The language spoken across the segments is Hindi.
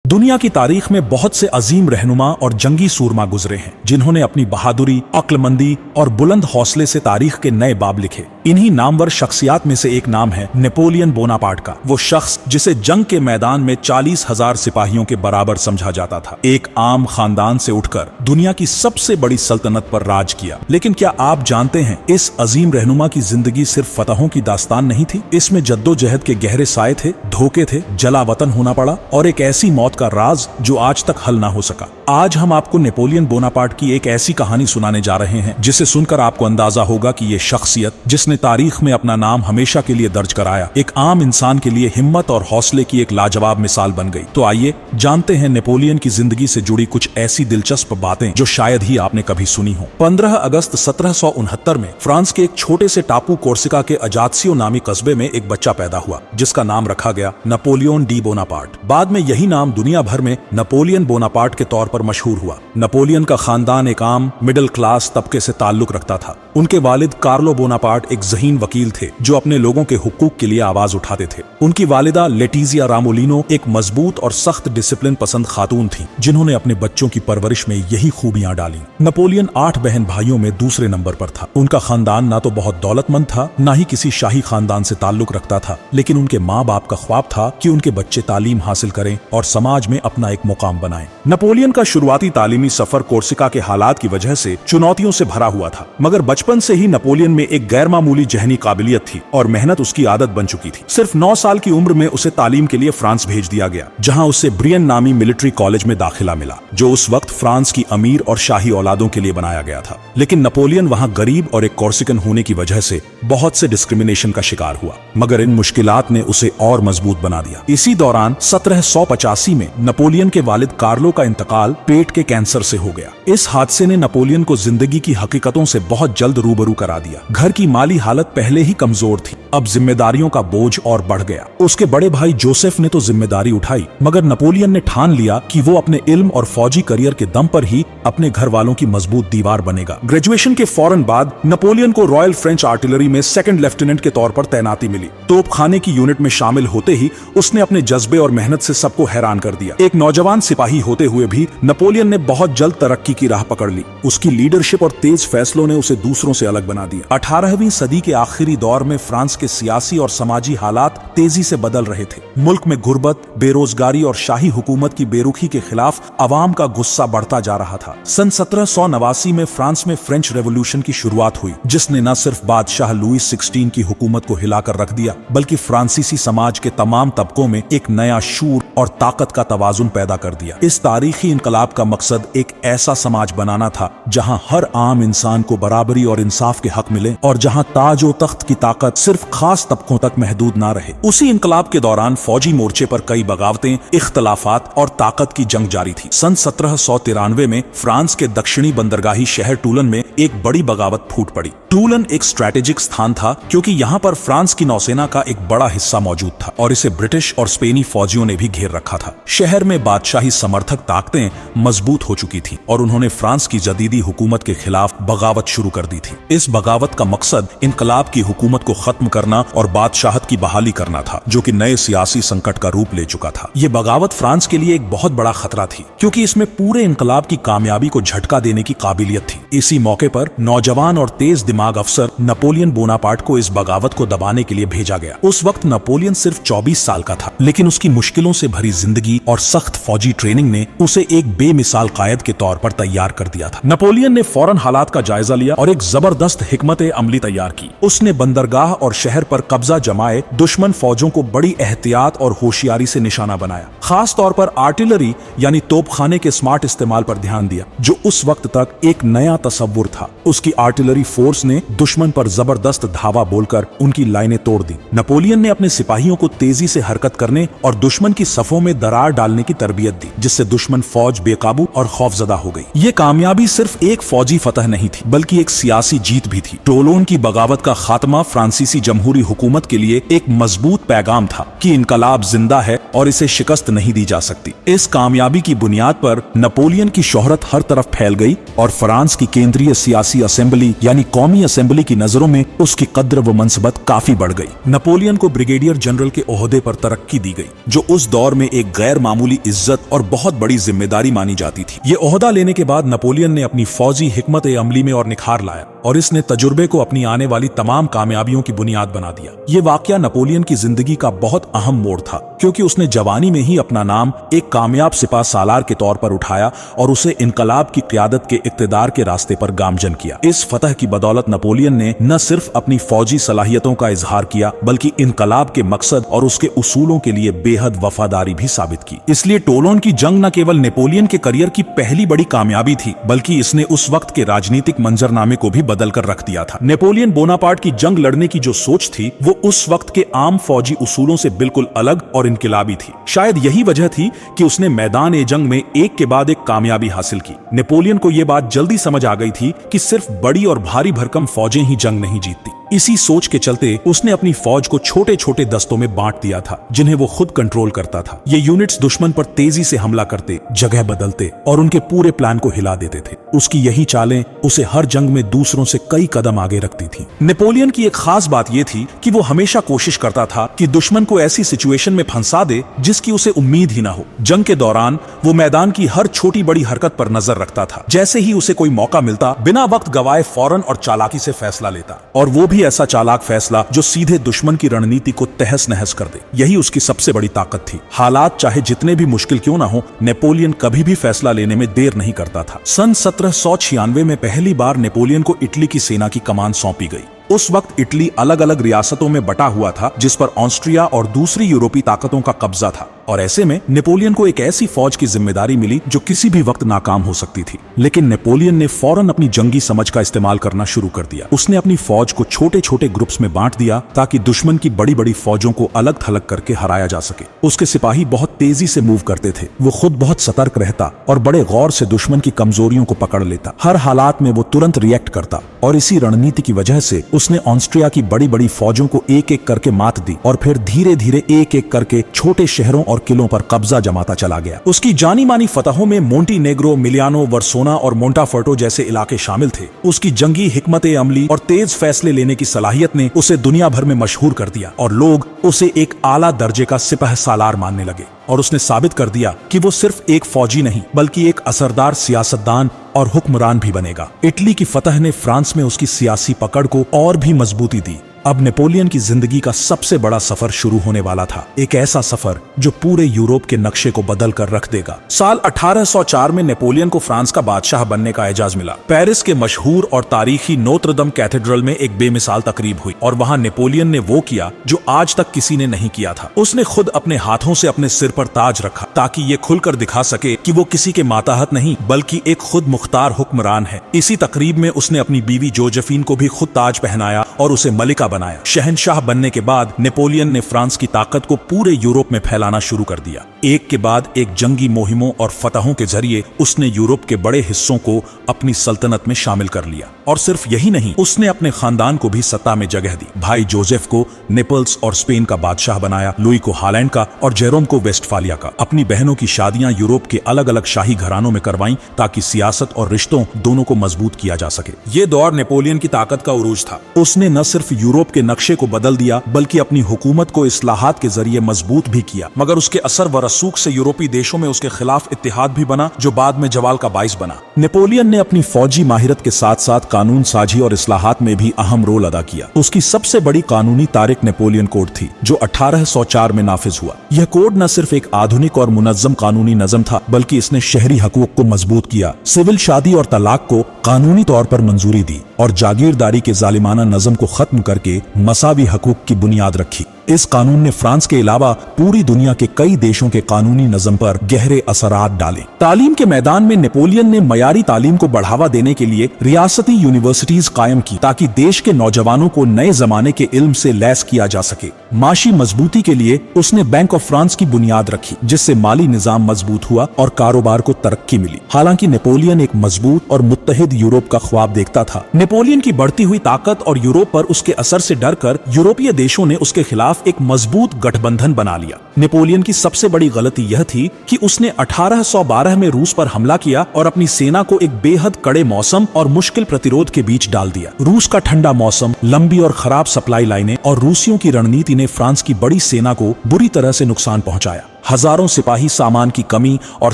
दुनिया की तारीख में बहुत से अजीम रहनुमा और जंगी सूरमा गुजरे हैं जिन्होंने अपनी बहादुरी, अक्लमंदी और बुलंद हौसले से तारीख के नए बाब लिखे। इन्हीं नामवर शख्सियात में से एक नाम है नेपोलियन बोनापार्ट का, वो शख्स जिसे जंग के मैदान में 40,000 सिपाहियों के बराबर समझा जाता था। एक आम खानदान से उठकर दुनिया की सबसे बड़ी सल्तनत पर राज किया। लेकिन क्या आप जानते हैं, इस अजीम रहनुमा की जिंदगी सिर्फ फतहों की दास्तान नहीं थी। इसमें जद्दोजहद के गहरे साए थे, धोखे थे, जला वतन होना पड़ा और एक ऐसी मौत का राज जो आज तक हल ना हो सका। आज हम आपको नेपोलियन बोनापार्ट की एक ऐसी कहानी सुनाने जा रहे हैं जिसे सुनकर आपको अंदाजा होगा कि ये शख्सियत जिसने तारीख में अपना नाम हमेशा के लिए दर्ज कराया, एक आम इंसान के लिए हिम्मत और हौसले की एक लाजवाब मिसाल बन गई। तो आइए जानते हैं नेपोलियन की जिंदगी से जुड़ी कुछ ऐसी दिलचस्प बातें जो शायद ही आपने कभी सुनी हो। 15 अगस्त 1769 में फ्रांस के एक छोटे से टापू कोर्सिका के अजात्सियो नामी कस्बे में एक बच्चा पैदा हुआ जिसका नाम रखा गया नपोलियन डी बोनापार्ट। बाद में यही नाम दुनिया भर में नेपोलियन बोनापार्ट के तौर पर मशहूर हुआ। नेपोलियन का खानदान एक आम मिडिल क्लास तबके से ताल्लुक रखता था। उनके वालिद कार्लो बोनापार्ट एक ज़हीन वकील थे जो अपने लोगों के हुकूक के लिए आवाज उठाते थे। उनकी वालिदा लेटिजिया रामोलिनो एक मजबूत और सख्त डिसिप्लिन पसंद खातून थी जिन्होंने अपने बच्चों की परवरिश में यही खूबियां डाली। नेपोलियन 8 बहन भाइयों में दूसरे नंबर पर था। उनका खानदान ना तो बहुत दौलतमंद था, ना ही किसी शाही खानदान से ताल्लुक रखता था, लेकिन उनके माँ बाप का ख्वाब था कि उनके बच्चे तालीम हासिल करें और समाज में अपना एक मुकाम बनाएं। नेपोलियन का शुरुआती तालीमी सफर कोर्सिका के हालात की वजह से चुनौतियों से भरा हुआ था, मगर बचपन से ही नेपोलियन में एक गैर मामूली जहनी काबिलियत थी और मेहनत उसकी आदत बन चुकी थी। सिर्फ 9 साल की उम्र में उसे तालीम के लिए फ्रांस भेज दिया गया, जहां उसे ब्रियन नामी मिलिट्री कॉलेज में दाखिला मिला जो उस वक्त फ्रांस की अमीर और शाही औलादों के लिए बनाया गया था। लेकिन नेपोलियन वहां गरीब और एक कोर्सिकन होने की वजह से बहुत से डिस्क्रिमिनेशन का शिकार हुआ, मगर इन मुश्किलात ने उसे और मजबूत बना दिया। इसी दौरान 1785 में नेपोलियन के वालिद कार्लो का इंतकाल पेट के कैंसर से हो गया। इस हादसे ने नेपोलियन को जिंदगी की हकीकतों से बहुत जल्द रूबरू करा दिया। घर की माली हालत पहले ही कमजोर थी, अब जिम्मेदारियों का बोझ और बढ़ गया। उसके बड़े भाई जोसेफ ने तो जिम्मेदारी उठाई, मगर नेपोलियन ने ठान लिया कि वो अपने इल्म और फौजी करियर के दम पर ही अपने घर वालों की मजबूत दीवार बनेगा। ग्रेजुएशन के फौरन बाद नेपोलियन को रॉयल फ्रेंच आर्टिलरी में सेकंड लेफ्टिनेंट के तौर पर तैनाती मिली। तोपखाने की यूनिट में शामिल होते ही उसने अपने जज्बे और मेहनत से सबको हैरान कर दिया। एक नौजवान सिपाही होते हुए भी नेपोलियन ने बहुत जल्द तरक्की की राह पकड़ ली। उसकी लीडरशिप और तेज फैसलों ने उसे दूसरों से अलग बना दिया। 18वीं सदी के आखिरी दौर में फ्रांस के सियासी और समाजी हालात तेजी से बदल रहे थे। मुल्क में गुर्बत, बेरोजगारी और शाही हुकूमत की बेरुखी के खिलाफ अवाम का गुस्सा बढ़ता जा रहा था। सन 1789 में फ्रांस में फ्रेंच रेवोल्यूशन की शुरुआत हुई, जिसने न सिर्फ बादशाह लुईस 16 की हुकूमत को हिलाकर रख दिया, बल्कि फ्रांसीसी समाज के तमाम तबकों में एक नया शूर और ताकत का तवाजुन पैदा कर दिया। इस तारीखी इनकलाब का मकसद एक ऐसा समाज बनाना था जहां हर आम इंसान को बराबरी और इंसाफ के हक मिले और जहां ताज और तख्त की ताकत सिर्फ खास तबकों तक महदूद ना रहे। उसी इनकलाब के दौरान फौजी मोर्चे पर कई बगावतें, इख्तलाफात और ताकत की जंग जारी थी। सन 1793 में फ्रांस के दक्षिणी बंदरगाही शहर टूलन में एक बड़ी बगावत फूट पड़ी। टूलन एक स्ट्रैटेजिक स्थान था क्योंकि यहाँ पर फ्रांस की नौसेना का एक बड़ा हिस्सा मौजूद था और इसे ब्रिटिश और स्पेनी फौजियों ने भी घेर रखा था। शहर में बादशाही समर्थक ताकतें मजबूत हो चुकी थी और उन्होंने फ्रांस की जदीदी हुकूमत के खिलाफ बगावत शुरू कर दी थी। इस बगावत का मकसद इनकलाब की हुकूमत को खत्म करना और बादशाहत की बहाली करना था, जो कि नए सियासी संकट का रूप ले चुका था। ये बगावत फ्रांस के लिए एक बहुत बड़ा खतरा थी क्योंकि इसमें पूरे इनकलाब की कामयाबी को झटका देने की काबिलियत थी। इसी मौके पर नौजवान और तेज दिमाग अफसर नेपोलियन बोनापार्ट को इस बगावत को दबाने के लिए भेजा गया। उस वक्त नेपोलियन सिर्फ 24 साल का था, लेकिन उसकी मुश्किलों से भरी जिंदगी और सख्त फौजी ट्रेनिंग ने उसे एक बेमिसाल कायद के तौर पर तैयार कर दिया था। नेपोलियन ने फौरन हालात का जायजा लिया और एक जबरदस्त हिकमत अमली तैयार की। उसने बंदरगाह और शहर पर कब्जा जमाए दुश्मन फौजों को बड़ी एहतियात और होशियारी से निशाना बनाया। खास तौर पर आर्टिलरी यानी तोपखाने के स्मार्ट इस्तेमाल पर ध्यान दिया, जो उस वक्त तक एक नया तसव्वुर था। उसकी आर्टिलरी फोर्स ने दुश्मन पर जबरदस्त धावा बोलकर उनकी लाइनें तोड़ दी। नेपोलियन ने अपने सिपाहियों को तेजी से हरकत करने और दुश्मन की सफों में दरार डालने की तरबियत दी, जिससे दुश्मन फौज बेकाबू और खौफजदा हो गई। ये कामयाबी सिर्फ एक फौजी फतह नहीं थी, बल्कि एक सियासी जीत भी थी। टोलोन की बगावत बगावत का खात्मा फ्रांसीसी जमहूरी हुकूमत के लिए एक मजबूत पैगाम था कि इनकलाब जिंदा है और इसे शिकस्त नहीं दी जा सकती। इस कामयाबी की बुनियाद पर नेपोलियन की शोहरत हर तरफ फैल गई और फ्रांस की केंद्रीय सियासी असेंबली यानी कौमी असेंबली की नजरों में उसकी कद्र व मनसबत काफी बढ़ गई। नेपोलियन को ब्रिगेडियर जनरल के ओहदे पर तरक्की दी गई, जो उस दौर में एक गैर मामूली इज्जत और बहुत बड़ी जिम्मेदारी मानी जाती थी। ये ओहदा लेने के बाद नेपोलियन ने अपनी फौजी हिकमत अमली में और निखार लाया और इसने तजुर्बे को अपनी आने वाली तमाम कामयाबियों की बुनियाद बना दिया। ये वाकया नेपोलियन की जिंदगी का बहुत अहम मोड़ था, क्योंकि उसने जवानी में ही अपना नाम एक कामयाब सिपह सालार के तौर पर उठाया और उसे इनकलाब की क़यादत के इक़्तिदार के रास्ते पर गामजन किया। इस फतह की बदौलत नेपोलियन ने न सिर्फ अपनी फौजी सलाहियतों का इजहार किया, बल्कि इनकलाब के मकसद और उसके उसूलों के लिए बेहद वफादारी भी साबित की। इसलिए टोलोन की जंग न केवल नेपोलियन के करियर की पहली बड़ी कामयाबी थी, बल्कि इसने उस वक्त के राजनीतिक मंजरनामे को भी बदल कर रख दिया था। नेपोलियन बोनापार्ट की जंग लड़ने की जो सोच थी वो उस वक्त के आम फौजी उसूलों से बिल्कुल अलग और इनकलाबी थी। शायद यही वजह थी कि उसने मैदान ए जंग में एक के बाद एक कामयाबी हासिल की। नेपोलियन को यह बात जल्दी समझ आ गई थी कि सिर्फ बड़ी और भारी भरकम फौजें ही जंग नहीं जीतती। इसी सोच के चलते उसने अपनी फौज को छोटे छोटे दस्तों में बांट दिया था, जिन्हें वो खुद कंट्रोल करता था। ये यूनिट्स दुश्मन पर तेजी से हमला करते, जगह बदलते और उनके पूरे प्लान को हिला देते थे। उसकी यही चालें उसे हर जंग में दूसरों से कई कदम आगे रखती थी। नेपोलियन की एक खास बात यह थी कि वो हमेशा कोशिश करता था कि दुश्मन को ऐसी सिचुएशन में फंसा दे जिसकी उसे उम्मीद ही ना हो। जंग के दौरान वो मैदान की हर छोटी बड़ी हरकत पर नजर रखता था। जैसे ही उसे कोई मौका मिलता, बिना वक्त गवाए फौरन और चालाकी से फैसला लेता, और वो भी ऐसा चालाक फैसला जो सीधे दुश्मन की रणनीति को तहस नहस कर दे। यही उसकी सबसे बड़ी ताकत थी। हालात चाहे जितने भी मुश्किल क्यों ना हो, नेपोलियन कभी भी फैसला लेने में देर नहीं करता था। सन 1796 में पहली बार नेपोलियन को इटली की सेना की कमान सौंपी गई। उस वक्त इटली अलग अलग रियासतों में बटा हुआ था, जिस पर ऑस्ट्रिया और दूसरी यूरोपीय ताकतों का कब्जा था, और ऐसे में नेपोलियन को एक ऐसी फौज की जिम्मेदारी मिली जो किसी भी वक्त नाकाम हो सकती थी। लेकिन नेपोलियन ने फौरन अपनी जंगी समझ का इस्तेमाल करना शुरू कर दिया। उसने अपनी फौज को छोटे छोटे ग्रुप्स में बांट दिया ताकि दुश्मन की बड़ी बड़ी फौजों को अलग थलग करके हराया जा सके। उसके सिपाही बहुत तेजी से मूव करते थे। वो खुद बहुत सतर्क रहता और बड़े गौर से दुश्मन की कमजोरियों को पकड़ लेता। हर हालात में वो तुरंत रिएक्ट करता, और इसी रणनीति की वजह से उसने ऑस्ट्रिया की बड़ी बड़ी फौजों को एक एक करके मात दी और फिर धीरे धीरे एक एक करके छोटे शहरों और किलों पर कब्जा जमाता चला गया। उसकी जानी मानी फतहों में मोंटीनेग्रो, मिलियानो, वर्सोना और मोंटाफर्टो जैसे इलाके शामिल थे। उसकी जंगी हिकमत अमली और तेज फैसले लेने की सलाहियत ने उसे दुनिया भर में मशहूर कर दिया, और लोग उसे एक आला दर्जे का सिपह सालार मानने लगे। और उसने साबित कर दिया कि वो सिर्फ एक फौजी नहीं, बल्कि एक असरदार सियासतदान और हुक्मरान भी बनेगा। इटली की फतह ने फ्रांस में उसकी सियासी पकड़ को और भी मजबूती दी। अब नेपोलियन की जिंदगी का सबसे बड़ा सफर शुरू होने वाला था, एक ऐसा सफर जो पूरे यूरोप के नक्शे को बदल कर रख देगा। साल 1804 में नेपोलियन को फ्रांस का बादशाह बनने का एजाज मिला। पेरिस के मशहूर और तारीखी नोत्र दम कैथेड्रल में एक बेमिसाल तकरीब हुई, और वहां नेपोलियन ने वो किया जो आज तक किसी ने नहीं किया था। उसने खुद अपने हाथों से अपने सिर पर ताज रखा, ताकि ये खुलकर दिखा सके कि वो किसी के माताहत नहीं, बल्कि एक खुद मुख्तार हुक्मरान है। इसी तकरीब में उसने अपनी बीवी जोजेफिन को भी खुद ताज पहनाया और उसे मलिका बनाया। शहनशाह बनने के बाद नेपोलियन ने फ्रांस की ताकत को पूरे यूरोप में फैलाना शुरू कर दिया। एक के बाद एक जंगी मुहिमों और फतहों के जरिए उसने यूरोप के बड़े हिस्सों को अपनी सल्तनत में शामिल कर लिया। और सिर्फ यही नहीं, उसने अपने खानदान को भी सत्ता में जगह दी। भाई जोसेफ को नेपल्स और स्पेन का बादशाह बनाया, लुई को हालैंड का और जेरोम को वेस्टफालिया का। अपनी बहनों की शादियां यूरोप के अलग अलग शाही घरानों में करवाईं, ताकि सियासत और रिश्तों दोनों को मजबूत किया जा सके। ये दौर नेपोलियन की ताकत का उरूज था। उसने न सिर्फ यूरोप के नक्शे को बदल दिया, बल्कि अपनी हुकूमत को इस्लाहात के जरिए मजबूत भी किया। मगर उसके असर व रसूख से यूरोपीय देशों में उसके खिलाफ इत्तेहाद भी बना, जो बाद में जवाल का बाइस बना। नेपोलियन ने अपनी फौजी माहिरत के साथ साथ कानून साजी और इस्लाहात में भी अहम रोल अदा किया। उसकी सबसे बड़ी कानूनी तारीख नेपोलियन कोड थी, जो 1804 में नाफिज हुआ। यह कोड न सिर्फ एक आधुनिक और मुनज्जम कानूनी नज़म था, बल्कि इसने शहरी हकूक को मजबूत किया, सिविल शादी और तलाक को कानूनी तौर पर मंजूरी दी, और जागीरदारी के जालिमाना नज़म को खत्म करके मसावी हकूक की बुनियाद रखी। इस कानून ने फ्रांस के अलावा पूरी दुनिया के कई देशों के कानूनी नज़म पर गहरे असरात डाले। तालीम के मैदान में नेपोलियन ने मयारी तालीम को बढ़ावा देने के लिए रियासती यूनिवर्सिटीज कायम की ताकि देश के नौजवानों को नए जमाने के इल्म से लैस किया जा सके। माशी मजबूती के लिए उसने बैंक ऑफ फ्रांस की बुनियाद रखी, जिससे माली निजाम मजबूत हुआ और कारोबार को तरक्की मिली। हालांकि नेपोलियन एक मजबूत और मुत्तहिद यूरोप का ख्वाब देखता था। नेपोलियन की बढ़ती हुई ताकत और यूरोप पर उसके असर से डरकर यूरोपीय देशों ने उसके खिलाफ एक मजबूत गठबंधन बना लिया। नेपोलियन की सबसे बड़ी गलती यह थी कि उसने 1812 में रूस पर हमला किया और अपनी सेना को एक बेहद कड़े मौसम और मुश्किल प्रतिरोध के बीच डाल दिया। रूस का ठंडा मौसम, लंबी और खराब सप्लाई लाइनें और रूसियों की रणनीति ने फ्रांस की बड़ी सेना को बुरी तरह से नुकसान पहुंचाया। हजारों सिपाही सामान की कमी और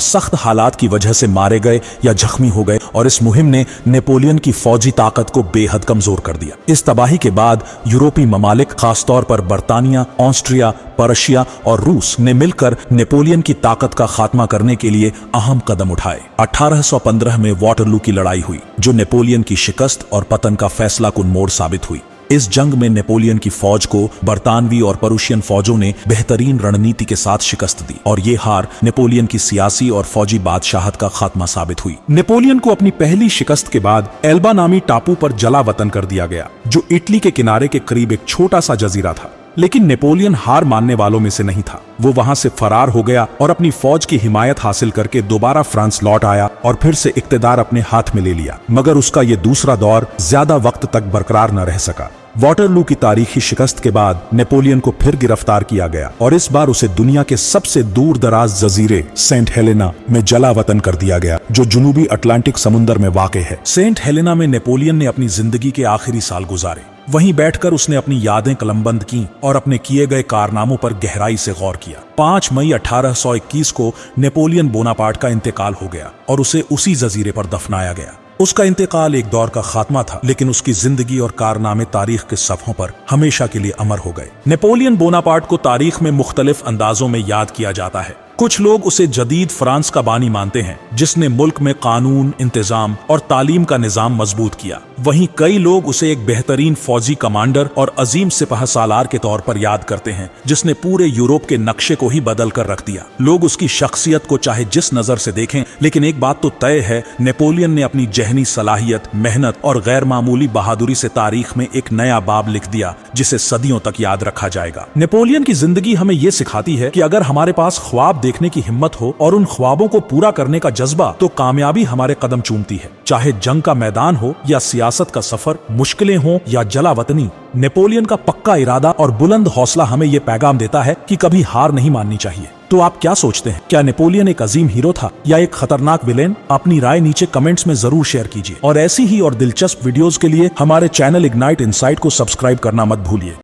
सख्त हालात की वजह से मारे गए या जख्मी हो गए और इस मुहिम ने नेपोलियन की फौजी ताकत को बेहद कमजोर कर दिया। इस तबाही के बाद यूरोपीय ममालिक, खासतौर पर बर्तानिया, ऑस्ट्रिया, पर्शिया और रूस ने मिलकर नेपोलियन की ताकत का खात्मा करने के लिए अहम कदम उठाए। 1815 में वाटरलू की लड़ाई हुई, जो नेपोलियन की शिकस्त और पतन का फैसला कुन मोड़ साबित हुई। इस जंग में नेपोलियन की फौज को बर्तानवी और परुशियन फौजों ने बेहतरीन रणनीति के साथ शिकस्त दी और ये हार नेपोलियन की सियासी और फौजी बादशाहत का खात्मा साबित हुई। नेपोलियन को अपनी पहली शिकस्त के बाद एल्बा नामी टापू पर जला वतन कर दिया गया, जो इटली के किनारे के करीब एक छोटा सा जजीरा था। लेकिन नेपोलियन हार मानने वालों में से नहीं था। वो वहां से फरार हो गया और अपनी फौज की हिमायत हासिल करके दोबारा फ्रांस लौट आया और फिर से इक्तदार अपने हाथ में ले लिया। मगर उसका ये दूसरा दौर ज्यादा वक्त तक बरकरार न रह सका। वाटरलू की तारीखी शिकस्त के बाद नेपोलियन को फिर गिरफ्तार किया गया और इस बार उसे दुनिया के सबसे दूर दराज जजीरे सेंट हेलेना में जला वतन कर दिया गया, जो जुनूबी अटलांटिक समुद्र में वाक़ है। सेंट हेलेना में नेपोलियन ने अपनी जिंदगी के आखिरी साल गुजारे। वहीं बैठकर उसने अपनी यादें कलमबंद की और अपने किए गए कारनामों पर गहराई से गौर किया। 5 मई 1821 को नेपोलियन बोनापार्ट का इंतकाल हो गया और उसे उसी जजीरे पर दफनाया गया। उसका इंतकाल एक दौर का खात्मा था, लेकिन उसकी जिंदगी और कारनामे तारीख के सफ़ों पर हमेशा के लिए अमर हो गए। नेपोलियन बोनापार्ट को तारीख में मुख्तलिफ अंदाजों में याद किया जाता है। कुछ लोग उसे जदीद फ्रांस का बानी मानते हैं, जिसने मुल्क में कानून, इंतजाम और तालीम का निजाम मजबूत किया। वहीं कई लोग उसे एक बेहतरीन फौजी कमांडर और अजीम सिपाह सालार के तौर पर याद करते हैं, जिसने पूरे यूरोप के नक्शे को ही बदल कर रख दिया। लोग उसकी शख्सियत को चाहे जिस नजर से देखें, लेकिन एक बात तो तय है, नेपोलियन ने अपनी जहनी सलाहियत, मेहनत और गैर मामूली बहादुरी से तारीख में एक नया बाब लिख दिया, जिसे सदियों तक याद रखा जाएगा। नेपोलियन की जिंदगी हमें ये सिखाती है कि अगर हमारे पास ख्वाब देखने की हिम्मत हो और उन ख्वाबों को पूरा करने का जज्बा, तो कामयाबी हमारे कदम चूमती है। चाहे जंग का मैदान हो या सियासत का सफर, मुश्किलें हो या जलावतनी, नेपोलियन का पक्का इरादा और बुलंद हौसला हमें यह पैगाम देता है कि कभी हार नहीं माननी चाहिए। तो आप क्या सोचते हैं? क्या नेपोलियन एक अजीम हीरो था या एक खतरनाक विलेन? अपनी राय नीचे कमेंट्स में जरूर शेयर कीजिए और ऐसी ही और दिलचस्प वीडियोस के लिए हमारे चैनल इग्नाइट इनसाइट को सब्सक्राइब करना मत भूलिए।